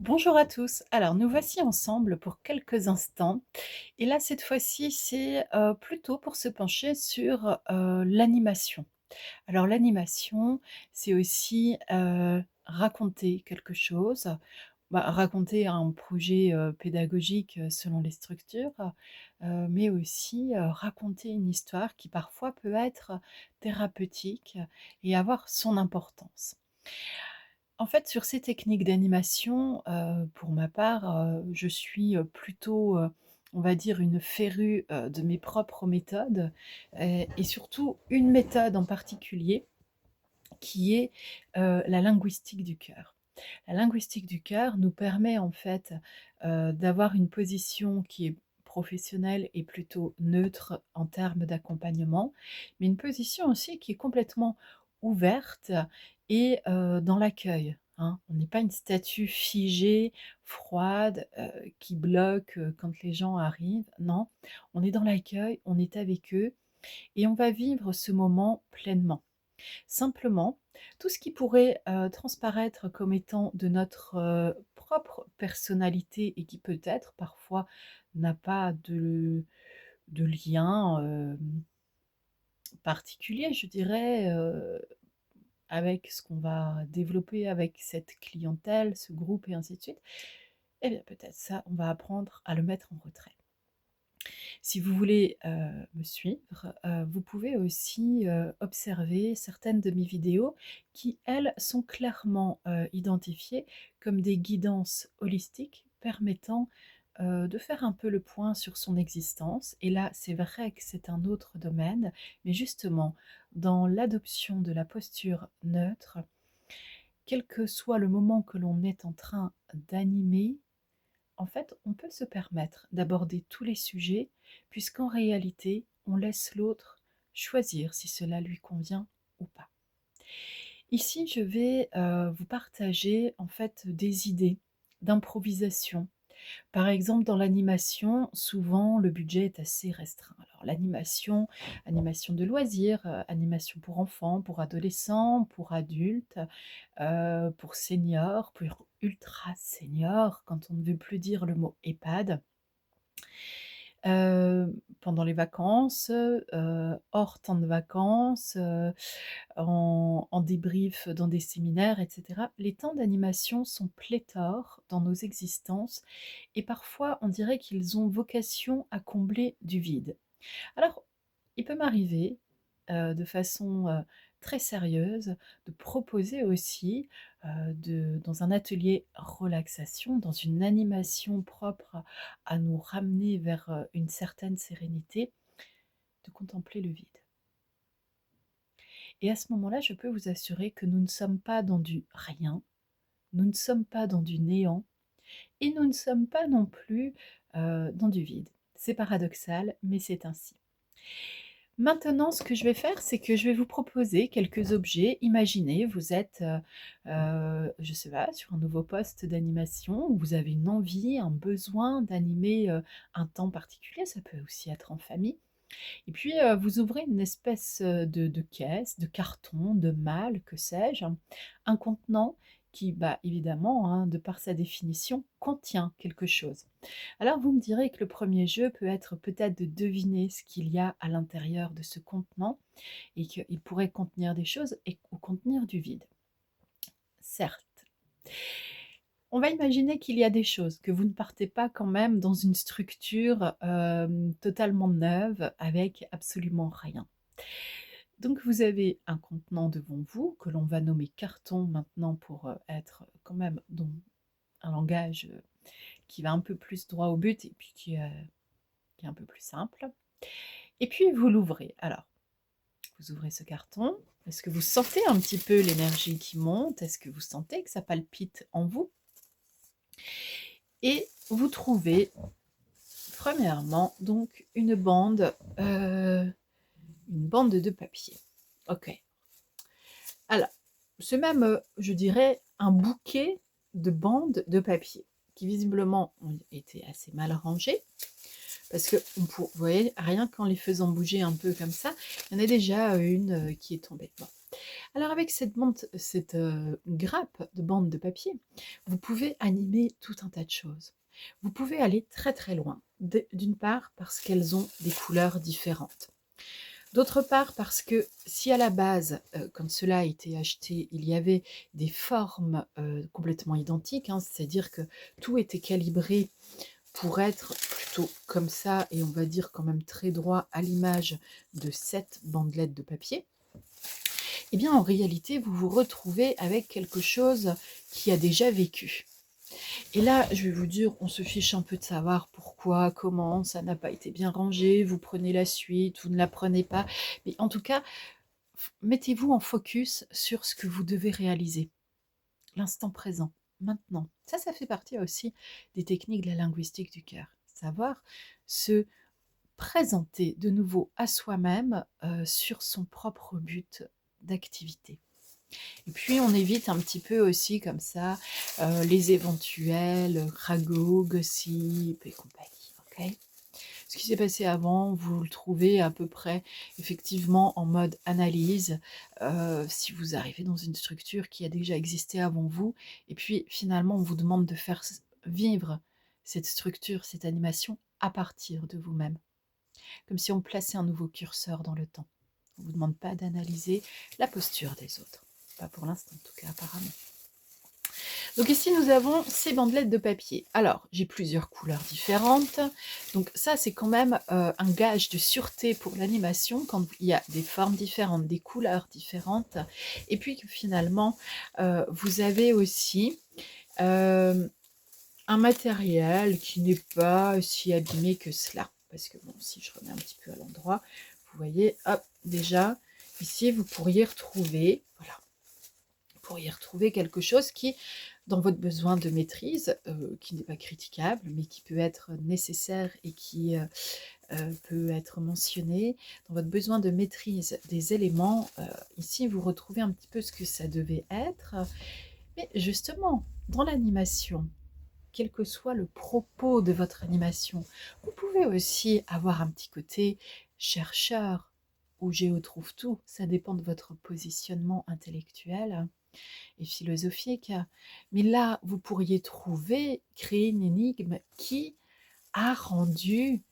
Bonjour à tous. Alors, nous voici ensemble pour quelques instants. Et là, cette fois-ci, c'est plutôt pour se pencher sur l'animation. Alors, l'animation, c'est aussi raconter quelque chose, raconter un projet pédagogique selon les structures, mais aussi raconter une histoire qui parfois peut être thérapeutique et avoir son importance. En fait, sur ces techniques d'animation, pour ma part, je suis, plutôt, on va dire une férue, de mes propres méthodes, et surtout une méthode en particulier qui est, la linguistique du cœur. La linguistique du cœur nous permet en fait, d'avoir une position qui est professionnelle et plutôt neutre en termes d'accompagnement, mais une position aussi qui est complètement ouverte et dans l'accueil, hein. On n'est pas une statue figée, froide, qui bloque, quand les gens arrivent. Non, on est dans l'accueil, on est avec eux et on va vivre ce moment pleinement. Simplement, tout ce qui pourrait, transparaître comme étant de notre, propre personnalité et qui peut-être parfois n'a pas de lien, particulier, je dirais, avec ce qu'on va développer avec cette clientèle, ce groupe et ainsi de suite, eh bien peut-être ça, on va apprendre à le mettre en retrait. Si vous voulez, me suivre, vous pouvez aussi, observer certaines de mes vidéos qui, elles, sont clairement, identifiées comme des guidances holistiques permettant, de faire un peu le point sur son existence. Et là, c'est vrai que c'est un autre domaine, mais justement, dans l'adoption de la posture neutre, quel que soit le moment que l'on est en train d'animer, en fait, on peut se permettre d'aborder tous les sujets, puisqu'en réalité, on laisse l'autre choisir si cela lui convient ou pas. Ici, je vais vous partager en fait des idées d'improvisation. Par exemple, dans l'animation, souvent le budget est assez restreint. Alors l'animation, animation de loisirs, animation pour enfants, pour adolescents, pour adultes, pour seniors, pour ultra seniors, quand on ne veut plus dire le mot EHPAD. Pendant les vacances, hors temps de vacances, en débrief dans des séminaires et cetera. Les temps d'animation sont pléthores dans nos existences et parfois on dirait qu'ils ont vocation à combler du vide. Alors, il peut m'arriver, de façon, très sérieuse, de proposer aussi, dans un atelier relaxation, dans une animation propre à nous ramener vers, une certaine sérénité, de contempler le vide. Et à ce moment-là, je peux vous assurer que nous ne sommes pas dans du rien, nous ne sommes pas dans du néant et nous ne sommes pas non plus, dans du vide. C'est paradoxal, mais c'est ainsi. Maintenant, ce que je vais faire, c'est que je vais vous proposer quelques objets. Imaginez, vous êtes, je sais pas, sur un nouveau poste d'animation, où vous avez une envie, un besoin d'animer, un temps particulier, ça peut aussi être en famille. Et puis, vous ouvrez une espèce, de caisse, de carton, de malle, que sais-je, un contenant qui, bah, évidemment, hein, de par sa définition, contient quelque chose. Alors vous me direz que le premier jeu peut être peut-être de deviner ce qu'il y a à l'intérieur de ce contenant et qu'il pourrait contenir des choses ou contenir du vide. Certes. On va imaginer qu'il y a des choses, que vous ne partez pas quand même dans une structure, totalement neuve avec absolument rien. Donc vous avez un contenant devant vous que l'on va nommer carton maintenant pour, être quand même dans un langage, qui va un peu plus droit au but et puis qui est un peu plus simple. Et puis vous l'ouvrez. Alors, vous ouvrez ce carton. Est-ce que vous sentez un petit peu l'énergie qui monte? Est-ce que vous sentez que ça palpite en vous? Et vous trouvez, premièrement, donc une bande de papier. OK. Alors, c'est même, je dirais, un bouquet de bandes de papier qui visiblement ont été assez mal rangées. Parce que vous voyez, rien qu'en les faisant bouger un peu comme ça, il y en a déjà une qui est tombée. Bon. Alors avec cette grappe de bande de papier, vous pouvez animer tout un tas de choses. Vous pouvez aller très très loin. D'une part parce qu'elles ont des couleurs différentes. D'autre part parce que si à la base, quand cela a été acheté, il y avait des formes, complètement identiques, hein, c'est-à-dire que tout était calibré pour être plutôt comme ça et on va dire quand même très droit à l'image de cette bandelette de papier, eh bien en réalité vous vous retrouvez avec quelque chose qui a déjà vécu. Et là, je vais vous dire, on se fiche un peu de savoir pourquoi, comment, ça n'a pas été bien rangé, vous prenez la suite, vous ne la prenez pas. Mais en tout cas, mettez-vous en focus sur ce que vous devez réaliser, l'instant présent, maintenant. Ça fait partie aussi des techniques de la linguistique du cœur. Savoir se présenter de nouveau à soi-même sur son propre but d'activité. Et puis on évite un petit peu aussi comme ça les éventuels ragots, gossip et compagnie. Ok, ce qui s'est passé avant, vous le trouvez à peu près effectivement en mode analyse, si vous arrivez dans une structure qui a déjà existé avant vous, et puis finalement on vous demande de faire vivre cette structure, cette animation à partir de vous-même, comme si on plaçait un nouveau curseur dans le temps. On ne vous demande pas d'analyser la posture des autres. Pas pour l'instant, en tout cas, apparemment. Donc ici, nous avons ces bandelettes de papier. Alors, j'ai plusieurs couleurs différentes. Donc ça, c'est quand même un gage de sûreté pour l'animation quand il y a des formes différentes, des couleurs différentes. Et puis que finalement, vous avez aussi un matériel qui n'est pas si abîmé que cela. Parce que bon, si je remets un petit peu à l'endroit, vous voyez, hop, déjà, ici, vous pourriez retrouver, voilà, vous pourriez retrouver quelque chose qui, dans votre besoin de maîtrise, qui n'est pas critiquable, mais qui peut être nécessaire et qui peut être mentionné, dans votre besoin de maîtrise des éléments, ici, vous retrouvez un petit peu ce que ça devait être. Mais justement, dans l'animation, quel que soit le propos de votre animation, vous pouvez aussi avoir un petit côté chercheur ou géotrouve-tout, ça dépend de votre positionnement intellectuel et philosophique. Mais là, vous pourriez créer une énigme qui a rendu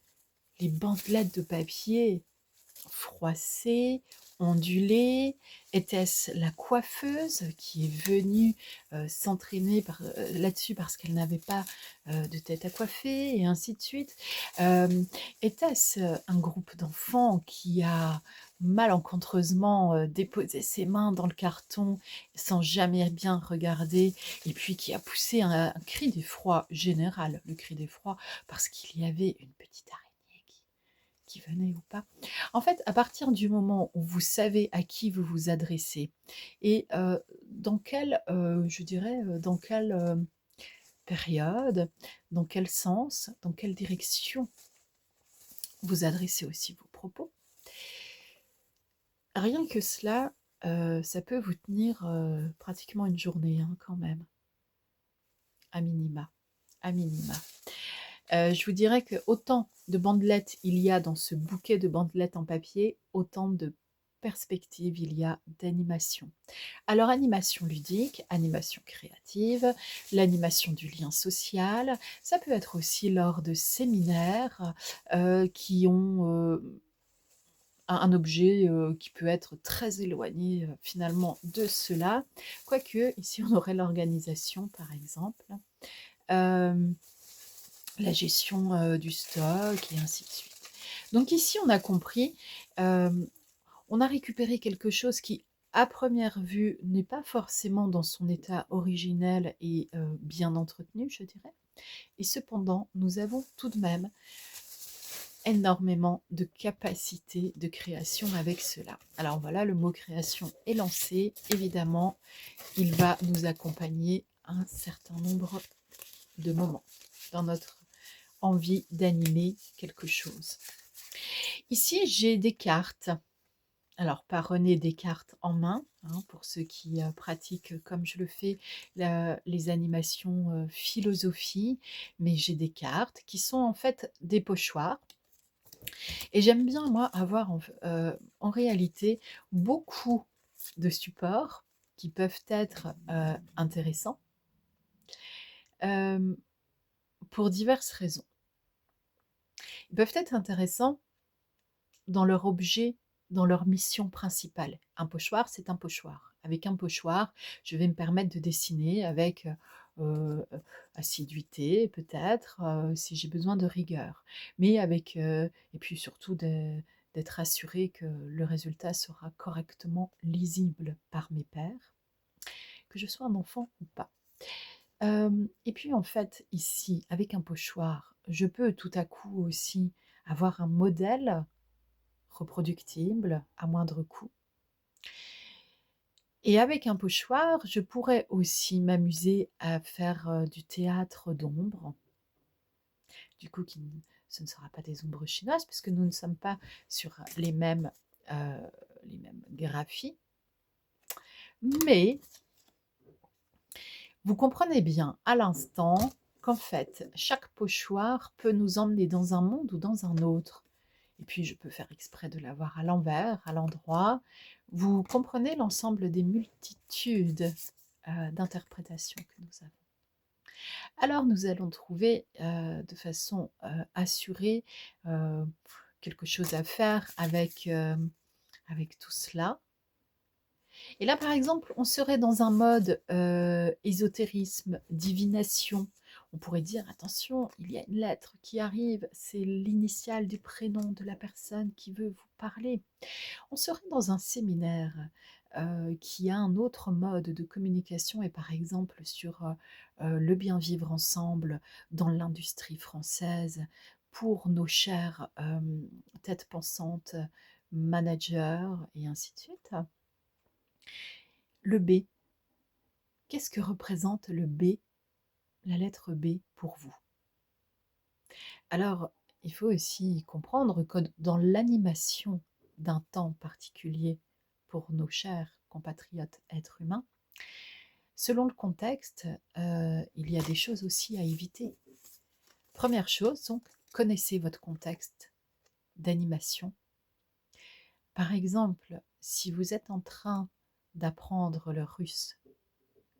les bandelettes de papier froissée, ondulée? Était-ce la coiffeuse qui est venue s'entraîner là-dessus parce qu'elle n'avait pas de tête à coiffer et ainsi de suite? Était-ce un groupe d'enfants qui a malencontreusement déposé ses mains dans le carton sans jamais bien regarder et puis qui a poussé un cri d'effroi général, le cri d'effroi parce qu'il y avait une petite araignée qui venait ou pas. En fait, à partir du moment où vous savez à qui vous vous adressez et dans quelle, je dirais, dans quelle période, dans quel sens, dans quelle direction vous adressez aussi vos propos, rien que cela, ça peut vous tenir pratiquement une journée hein, quand même, à minima. À minima. Je vous dirais que autant de bandelettes il y a dans ce bouquet de bandelettes en papier, autant de perspectives il y a d'animation. Alors animation ludique, animation créative, l'animation du lien social, ça peut être aussi lors de séminaires qui ont un objet qui peut être très éloigné finalement de cela, quoique ici on aurait l'organisation par exemple. La gestion du stock et ainsi de suite. Donc ici, on a compris, on a récupéré quelque chose qui, à première vue, n'est pas forcément dans son état originel et bien entretenu, je dirais. Et cependant, nous avons tout de même énormément de capacité de création avec cela. Alors voilà, le mot création est lancé. Évidemment, il va nous accompagner un certain nombre de moments dans notre envie d'animer quelque chose. Ici, j'ai des cartes. Alors, pas René Descartes en main, hein, pour ceux qui pratiquent comme je le fais les animations philosophie, mais j'ai des cartes qui sont en fait des pochoirs. Et j'aime bien, moi, avoir en réalité beaucoup de supports qui peuvent être intéressants euh, pour diverses raisons. Ils peuvent être intéressants dans leur objet, dans leur mission principale. Un pochoir, c'est un pochoir. Avec un pochoir, je vais me permettre de dessiner avec euh, assiduité, peut-être, si j'ai besoin de rigueur. Mais avec, et puis surtout d'être assuré que le résultat sera correctement lisible par mes pairs, que je sois un enfant ou pas. Et puis en fait, ici, avec un pochoir, je peux tout à coup aussi avoir un modèle reproductible à moindre coût. Et avec un pochoir, je pourrais aussi m'amuser à faire du théâtre d'ombre. Du coup, ce ne sera pas des ombres chinoises, puisque nous ne sommes pas sur euh, les mêmes graphies. Mais vous comprenez bien à l'instant qu'en fait, chaque pochoir peut nous emmener dans un monde ou dans un autre. Et puis, je peux faire exprès de l'avoir à l'envers, à l'endroit. Vous comprenez l'ensemble des multitudes d'interprétations que nous avons. Alors, nous allons trouver de façon assurée euh, quelque chose à faire avec tout cela. Et là, par exemple, on serait dans un mode ésotérisme, divination. On pourrait dire, attention, il y a une lettre qui arrive, c'est l'initiale du prénom de la personne qui veut vous parler. On serait dans un séminaire qui a un autre mode de communication et par exemple sur le bien vivre ensemble dans l'industrie française pour nos chères têtes pensantes, managers et ainsi de suite. Le B. Qu'est-ce que représente le B, la lettre B pour vous? Alors, il faut aussi comprendre que dans l'animation d'un temps particulier pour nos chers compatriotes êtres humains, selon le contexte, il y a des choses aussi à éviter. Première chose, donc, connaissez votre contexte d'animation. Par exemple, si vous êtes en train d'apprendre le russe,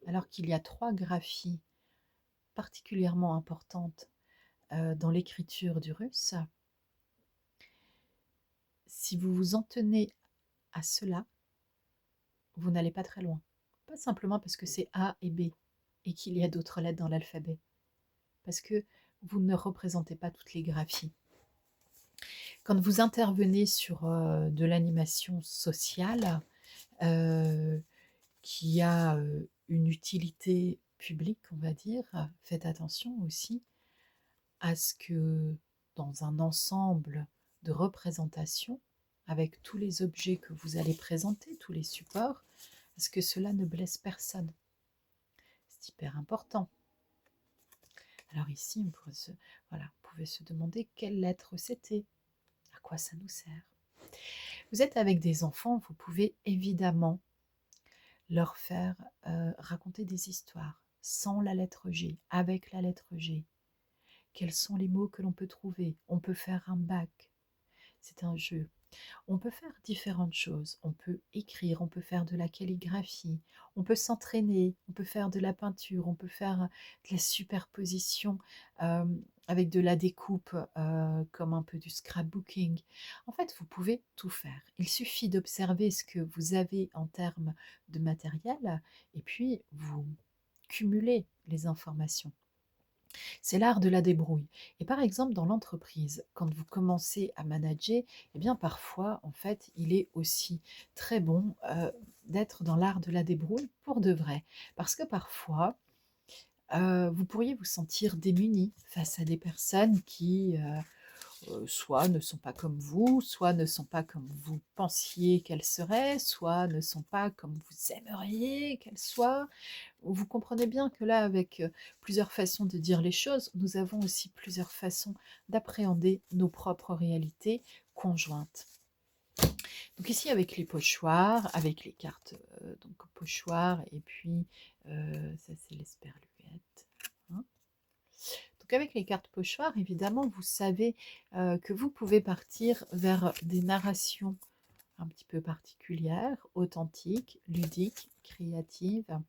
alors qu'il y a 3 graphies particulièrement importantes dans l'écriture du russe, si vous vous en tenez à cela, vous n'allez pas très loin. Pas simplement parce que c'est A et B et qu'il y a d'autres lettres dans l'alphabet, parce que vous ne représentez pas toutes les graphies. Quand vous intervenez sur de l'animation sociale euh, qui a une utilité publique, on va dire, faites attention aussi à ce que dans un ensemble de représentations, avec tous les objets que vous allez présenter, tous les supports, à ce que cela ne blesse personne. C'est hyper important. Alors ici, voilà, vous pouvez se demander quelle lettre c'était, à quoi ça nous sert. Vous êtes avec des enfants, vous pouvez évidemment leur faire raconter des histoires sans la lettre G, avec la lettre G. Quels sont les mots que l'on peut trouver? On peut faire un bac, c'est un jeu. On peut faire différentes choses. On peut écrire, on peut faire de la calligraphie, on peut s'entraîner, on peut faire de la peinture, on peut faire de la superposition euh, avec de la découpe, comme un peu du scrapbooking. En fait, vous pouvez tout faire. Il suffit d'observer ce que vous avez en termes de matériel et puis vous cumulez les informations. C'est l'art de la débrouille. Et par exemple, dans l'entreprise, quand vous commencez à manager, eh bien parfois, en fait, il est aussi très bon d'être dans l'art de la débrouille pour de vrai. Parce que parfois, vous pourriez vous sentir démuni face à des personnes qui soit ne sont pas comme vous, soit ne sont pas comme vous pensiez qu'elles seraient, soit ne sont pas comme vous aimeriez qu'elles soient. Vous comprenez bien que là, avec plusieurs façons de dire les choses, nous avons aussi plusieurs façons d'appréhender nos propres réalités conjointes. Donc ici, avec les pochoirs, avec les cartes donc pochoirs, et puis ça c'est l'esperluette. Hein. Donc avec les cartes pochoirs, évidemment, vous savez que vous pouvez partir vers des narrations un petit peu particulière, authentique, ludique, créative.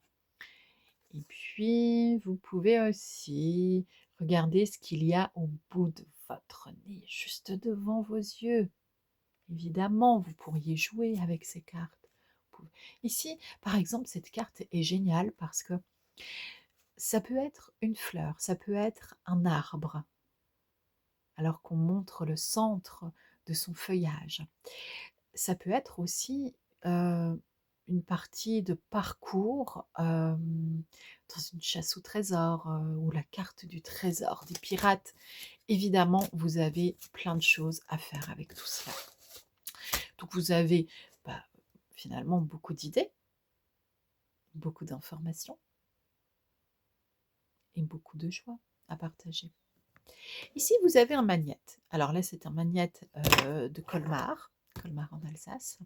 Et puis, vous pouvez aussi regarder ce qu'il y a au bout de votre nez, juste devant vos yeux. Évidemment, vous pourriez jouer avec ces cartes. Ici, par exemple, cette carte est géniale parce que ça peut être une fleur, ça peut être un arbre, alors qu'on montre le centre de son feuillage. Ça peut être aussi une partie de parcours dans une chasse au trésor ou la carte du trésor des pirates. Évidemment, vous avez plein de choses à faire avec tout cela. Donc vous avez bah, finalement beaucoup d'idées, beaucoup d'informations et beaucoup de joie à partager. Ici, vous avez un magnète. Alors là, c'est un magnète de Colmar, Colmar en Alsace.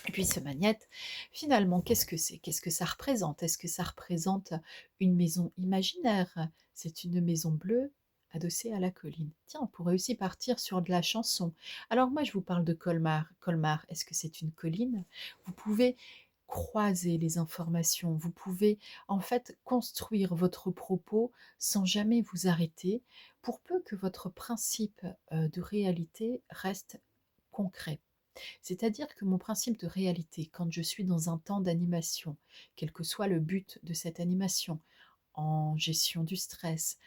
Et puis ce magnète, finalement, qu'est-ce que c'est? Qu'est-ce que ça représente? Est-ce que ça représente une maison imaginaire? C'est une maison bleue adossée à la colline. Tiens, on pourrait aussi partir sur de la chanson. Alors moi, je vous parle de Colmar. Colmar, est-ce que c'est une colline? Vous pouvez croiser les informations, vous pouvez en fait construire votre propos sans jamais vous arrêter, pour peu que votre principe de réalité reste concret. C'est-à-dire que mon principe de réalité, quand je suis dans un temps d'animation, quel que soit le but de cette animation, en gestion du stress,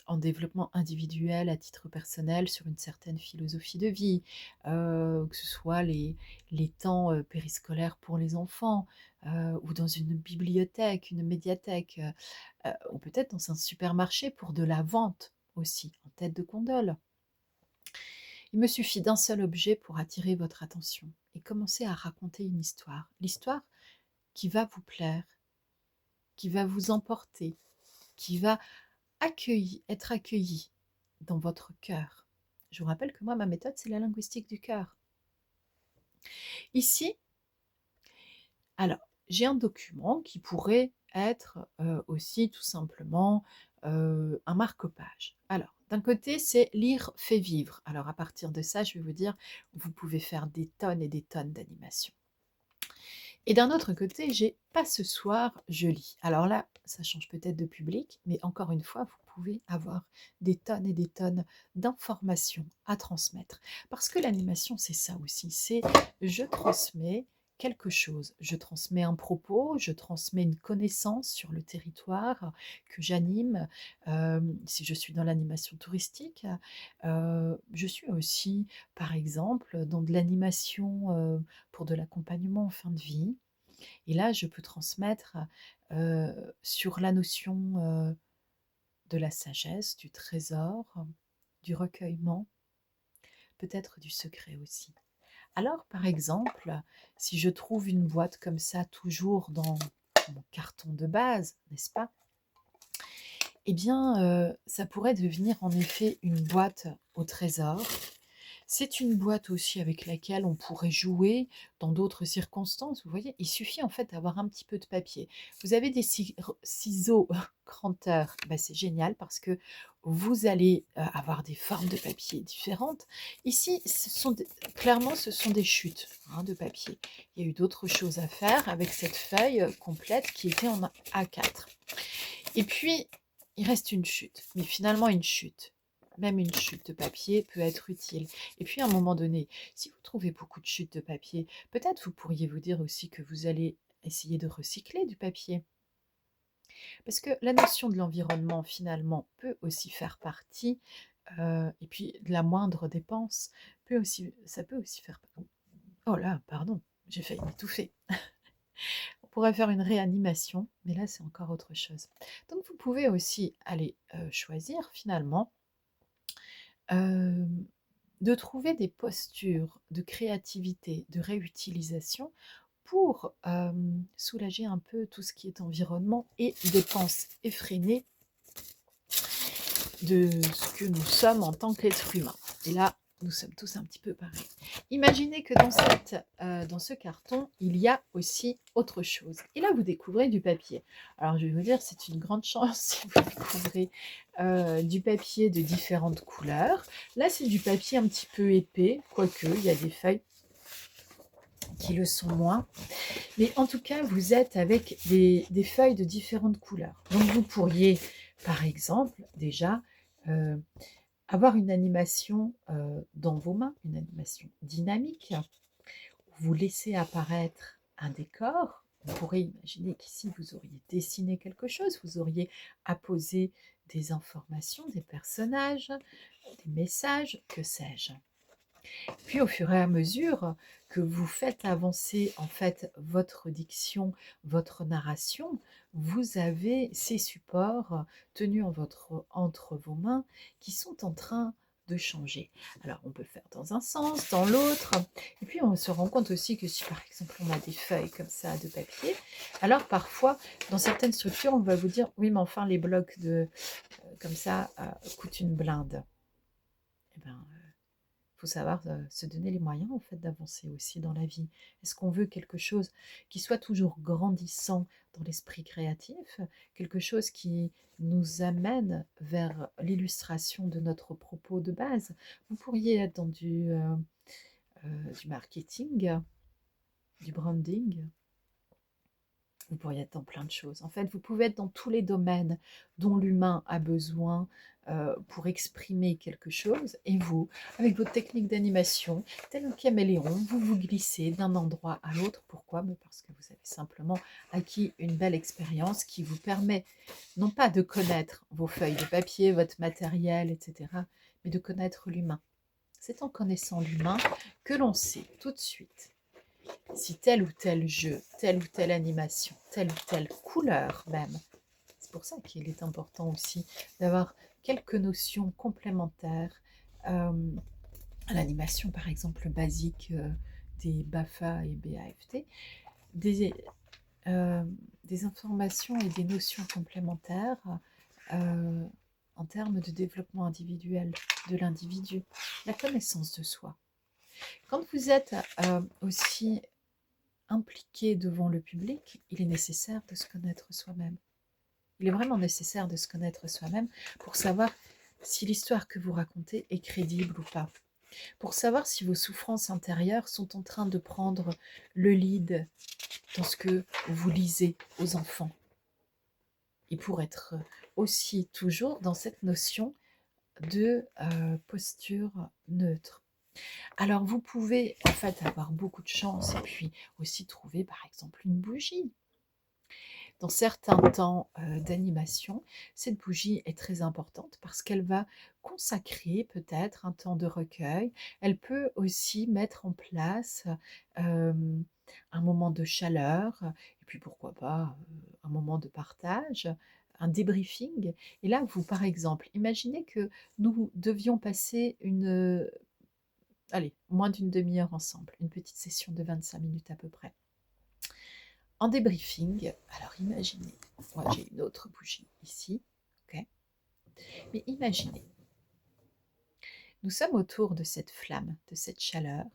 en développement individuel à titre personnel sur une certaine philosophie de vie, que ce soit les temps périscolaires pour les enfants, ou dans une bibliothèque, une médiathèque, ou peut-être dans un supermarché pour de la vente aussi, en tête de gondole. Il me suffit d'un seul objet pour attirer votre attention et commencer à raconter une histoire. L'histoire qui va vous plaire, qui va vous emporter, qui va être accueillie dans votre cœur. Je vous rappelle que moi, ma méthode, c'est la linguistique du cœur. Ici, alors, j'ai un document qui pourrait être aussi tout simplement un marque-page. Alors, d'un côté, c'est lire fait vivre. Alors, à partir de ça, je vais vous dire, vous pouvez faire des tonnes et des tonnes d'animations. Et d'un autre côté, j'ai pas ce soir, je lis. Alors là, ça change peut-être de public, mais encore une fois, vous pouvez avoir des tonnes et des tonnes d'informations à transmettre. Parce que l'animation, c'est ça aussi, c'est je transmets quelque chose, je transmets un propos, je transmets une connaissance sur le territoire que j'anime. Si je suis dans l'animation touristique, je suis aussi, par exemple, dans de l'animation pour de l'accompagnement en fin de vie. Et là, je peux transmettre sur la notion de la sagesse, du trésor, du recueillement, peut-être du secret aussi. Alors, par exemple, si je trouve une boîte comme ça, toujours dans mon carton de base, n'est-ce pas? Eh bien, ça pourrait devenir en effet une boîte au trésor. C'est une boîte aussi avec laquelle on pourrait jouer dans d'autres circonstances. Vous voyez, il suffit en fait d'avoir un petit peu de papier. Vous avez des ciseaux cranteurs, ben, c'est génial parce que vous allez avoir des formes de papier différentes. Ici, clairement, ce sont des chutes de papier. Il y a eu d'autres choses à faire avec cette feuille complète qui était en A4. Et puis, il reste une chute, mais finalement une chute. Même une chute de papier peut être utile. Et puis à un moment donné, si vous trouvez beaucoup de chutes de papier, peut-être vous pourriez vous dire aussi que vous allez essayer de recycler du papier. Parce que la notion de l'environnement, finalement, peut aussi faire partie, et puis de la moindre dépense, ça peut aussi faire... Oh là, pardon, j'ai failli m'étouffer. On pourrait faire une réanimation, mais là c'est encore autre chose. Donc vous pouvez aussi aller choisir finalement de trouver des postures de créativité, de réutilisation pour soulager un peu tout ce qui est environnement et dépenses effrénées de ce que nous sommes en tant qu'êtres humains. Et là, nous sommes tous un petit peu pareils. Imaginez que dans ce carton, il y a aussi autre chose. Et là, vous découvrez du papier. Alors, je vais vous dire, c'est une grande chance si vous découvrez du papier de différentes couleurs. Là, c'est du papier un petit peu épais, quoique, il y a des feuilles qui le sont moins. Mais en tout cas, vous êtes avec des feuilles de différentes couleurs. Donc vous pourriez, par exemple, déjà, heu, avoir une animation, dans vos mains, une animation dynamique. Vous laissez apparaître un décor. On pourrait imaginer qu'ici vous auriez dessiné quelque chose, vous auriez apposé des informations, des personnages, des messages, que sais-je. Puis au fur et à mesure que vous faites avancer en fait votre diction, votre narration, vous avez ces supports tenus entre vos mains qui sont en train de changer. Alors on peut faire dans un sens, dans l'autre, et puis on se rend compte aussi que si par exemple on a des feuilles comme ça de papier, alors parfois dans certaines structures on va vous dire oui mais enfin les blocs de comme ça coûtent une blinde. Eh ben, faut savoir, se donner les moyens en fait d'avancer aussi dans la vie. Est-ce qu'on veut quelque chose qui soit toujours grandissant dans l'esprit créatif? Quelque chose qui nous amène vers l'illustration de notre propos de base? Vous pourriez être dans du marketing, du branding, vous pourriez être dans plein de choses. En fait, vous pouvez être dans tous les domaines dont l'humain a besoin pour exprimer quelque chose. Et vous, avec votre technique d'animation, tel un caméléon, vous vous glissez d'un endroit à l'autre. Pourquoi? Mais parce que vous avez simplement acquis une belle expérience qui vous permet non pas de connaître vos feuilles de papier, votre matériel, etc., mais de connaître l'humain. C'est en connaissant l'humain que l'on sait tout de suite si tel ou tel jeu, telle ou telle animation, telle ou telle couleur même, c'est pour ça qu'il est important aussi d'avoir quelques notions complémentaires à l'animation, par exemple basique des BAFA et BAFT, des, euh, des informations et des notions complémentaires euh, en termes de développement individuel de l'individu, la connaissance de soi. Quand vous êtes aussi impliqué devant le public, il est nécessaire de se connaître soi-même. Il est vraiment nécessaire de se connaître soi-même pour savoir si l'histoire que vous racontez est crédible ou pas. Pour savoir si vos souffrances intérieures sont en train de prendre le lead dans ce que vous lisez aux enfants. Et pour être aussi toujours dans cette notion de posture neutre. Alors vous pouvez en fait avoir beaucoup de chance et puis aussi trouver par exemple une bougie. Dans certains temps d'animation, cette bougie est très importante parce qu'elle va consacrer peut-être un temps de recueil. Elle peut aussi mettre en place un moment de chaleur et puis pourquoi pas un moment de partage, un débriefing. Et là, vous, par exemple, imaginez que nous devions passer allez, moins d'une demi-heure ensemble, une petite session de 25 minutes à peu près. En débriefing, alors imaginez, moi j'ai une autre bougie ici, ok? Mais imaginez, nous sommes autour de cette flamme, de cette chaleur,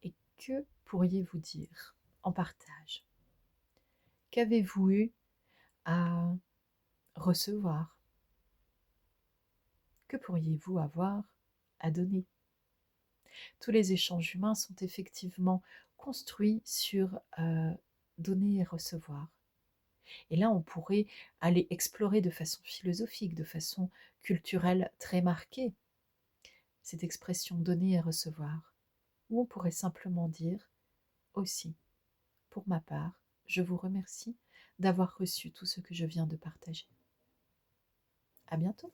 et que pourriez-vous dire en partage? Qu'avez-vous eu à recevoir? Que pourriez-vous avoir à donner? Tous les échanges humains sont effectivement construits sur donner et recevoir. Et là, on pourrait aller explorer de façon philosophique, de façon culturelle très marquée, cette expression donner et recevoir. Ou on pourrait simplement dire aussi, pour ma part, je vous remercie d'avoir reçu tout ce que je viens de partager. À bientôt.